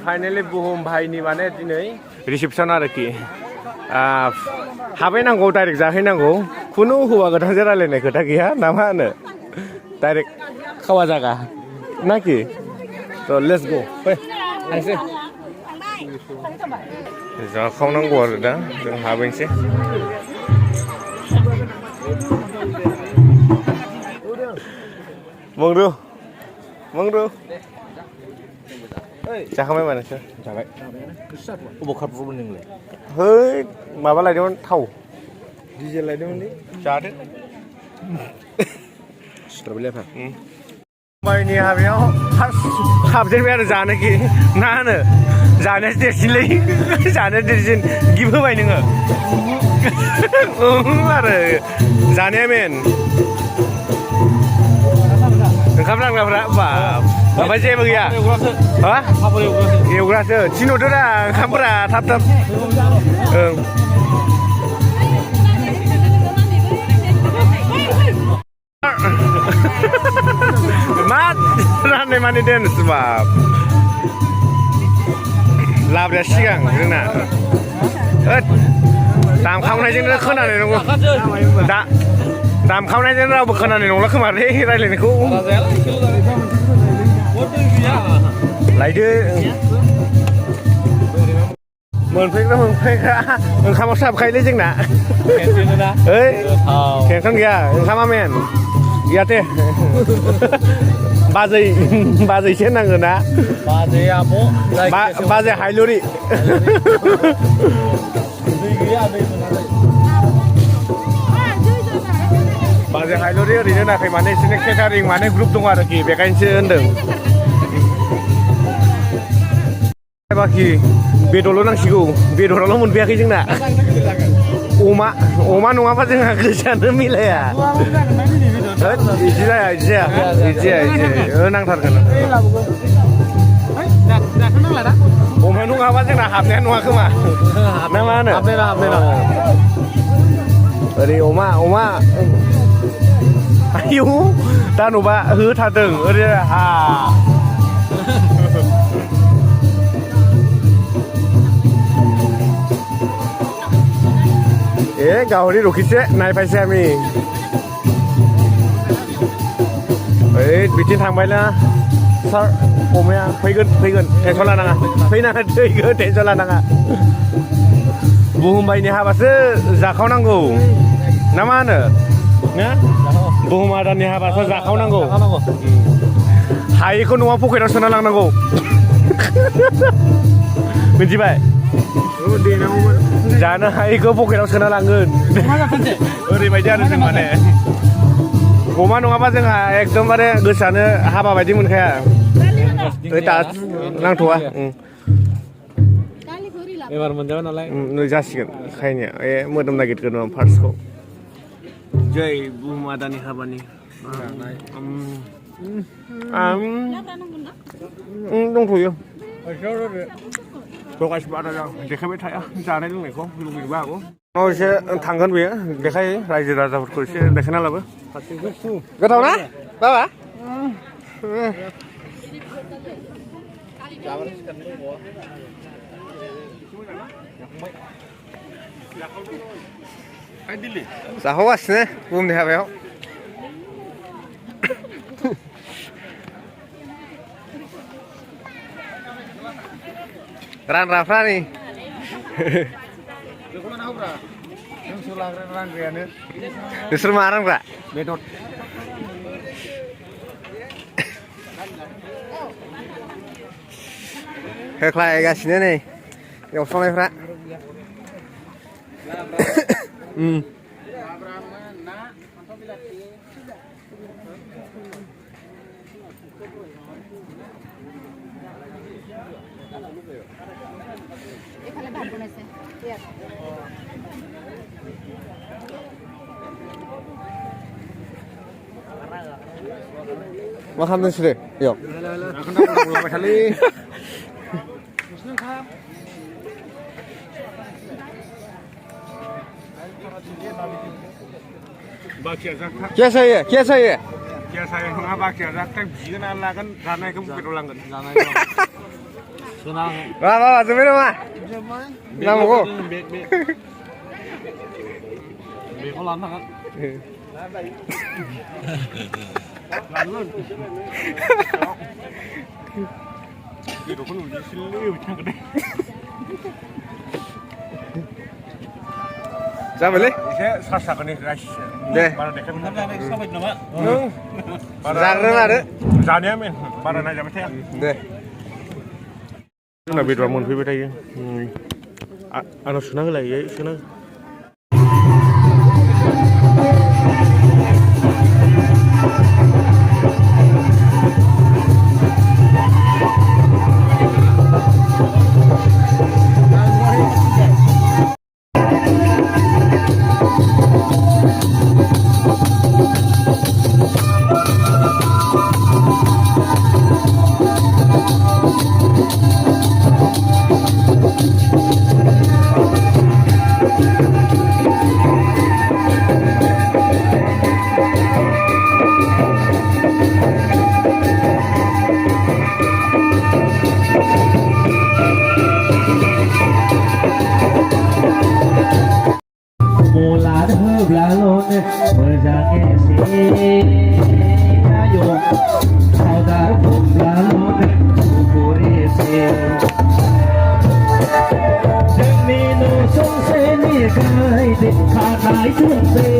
Finally बुहुम भाइनि माने दिनै रिसेपसन आरोखि हाबहैनांगौ डाइरेक्ट जाहैनांगौ खुनु हौवा गोदानजों रायलायनाय खोथा गैया ना मा होनो डाइरेक्ट खावा जागा नाखि थ' लेट्स गो फै थांसै जाखावनांगौ आरो दा जों हाबहैनोसै मंरु मंरु जाखांबाय मा नोंसोर जाबाय अबाव खारब्रबो नोंलाय है माबा लायदोंमोन थाव डिजेल लायदोंमोनलै जादो स्ट्रबेरिफोर माइनि हाबायाव फार्स्ट हाबजेनबाय आरो जानोखि ना होनो जानायासो देरसिनलै जानाया देरसिन गिफ्ट होबाय नोङो आरो जानाया मेन ओंखाम रानग्राफ्रा बा ओमफ्राय जेबो गैया हा एवग्रासो थिनहरदो दा ओंखामफोरा थाब थाब ओं मा राननाय माने दोनस बाब लाब्राया सिगां जोंना दामखावनायजोंनो खोनानाय नंगौ दा दामखावनायजों रावबो खोनानाय नंला खोमालै रायलायनायखौ लायदो मोनफैग्रा ओंखामाव साबखायोलै जोंना ओइ टेनसन गैया ओंखामा मेन गैयाथे बाजैसो होनांगौ ना बाजै हायलुरि बाजै हायलुरि ओरैनो होनाखै माने एसे केटारिं माने ग्रुप दं आरोखि बेखायनोसो होनदों बाखि बेदरल' नांसिगौ बेदराल' मोनफैयाखै जोंना अमा नङाबा जोंहा गोजानो मिलाया बिदि जाया नांथारगोन अमा नङाबा जोंना हाबनाया नङा खोमा ना मा होनो ओरै अमा आयौ दा नुबा होथारदों ओरै हा गाहरि रखिसे नायफायसै आमि ओइ बिथिं थांबायना सार अमाया फैगोन टेनसन लानाङा फैनाङा टेनसन लानाङा बुहुम भाइनि हाबासो जाखावनांगौ ना मा होनो बुहुम आदानि हाबासो जाखावनांगौ हायैखौ न'आव पकेटाव सोना लांनांगौ मिथिबाय जानो हायैखौ पकेटाव सोना लांगोन ओरैबायदि आरो जों माने अमा नङाबा जोंहा एकदमबारे गोसोआनो हाबा बायदि मोनखाया दा नांथ'वा एबार मोनजाबाय नालाय जासिगोन खायनाया मोदोम नागिरगोन नामा फार्स्टखौ जै बुहुम आदानि हाबानि दंथ'यो गासिबो आदा देखायबाय थाया जानाय लोंनायखौ लुबैनोबो हागौ उनाव एसे थांगोन बेयो देखायो रायजो राजाफोरखौ एसे देखायना लाबो गोथाव ना बाबा जाहोगासिनो बुहुमनि हाबायाव रानग्राफ्रा नै नोंसोर मा रानग्रा बेदर होख्लायगासिनो नै एवस्रांनायफ्रा मा खालामदों नोंसोरो बेयाव कैसा है नङा बाखिया जागोन बिगोन आरो लागोन जानायखौ पकेटाव लांगोन Apa sebenarnya mah? Nama aku. Siapa ni? Saya sasak ni guys. Deh. Para dekat. Zarna ada. Zania men. Para nak jalan saya. Deh. Nabi dua mun pergi tadi. Anak senang lagi, ya senang. Mulan hublalon mejangnya ayo saudara hublalon kurisi demi no song se ni kai de kha nai chung se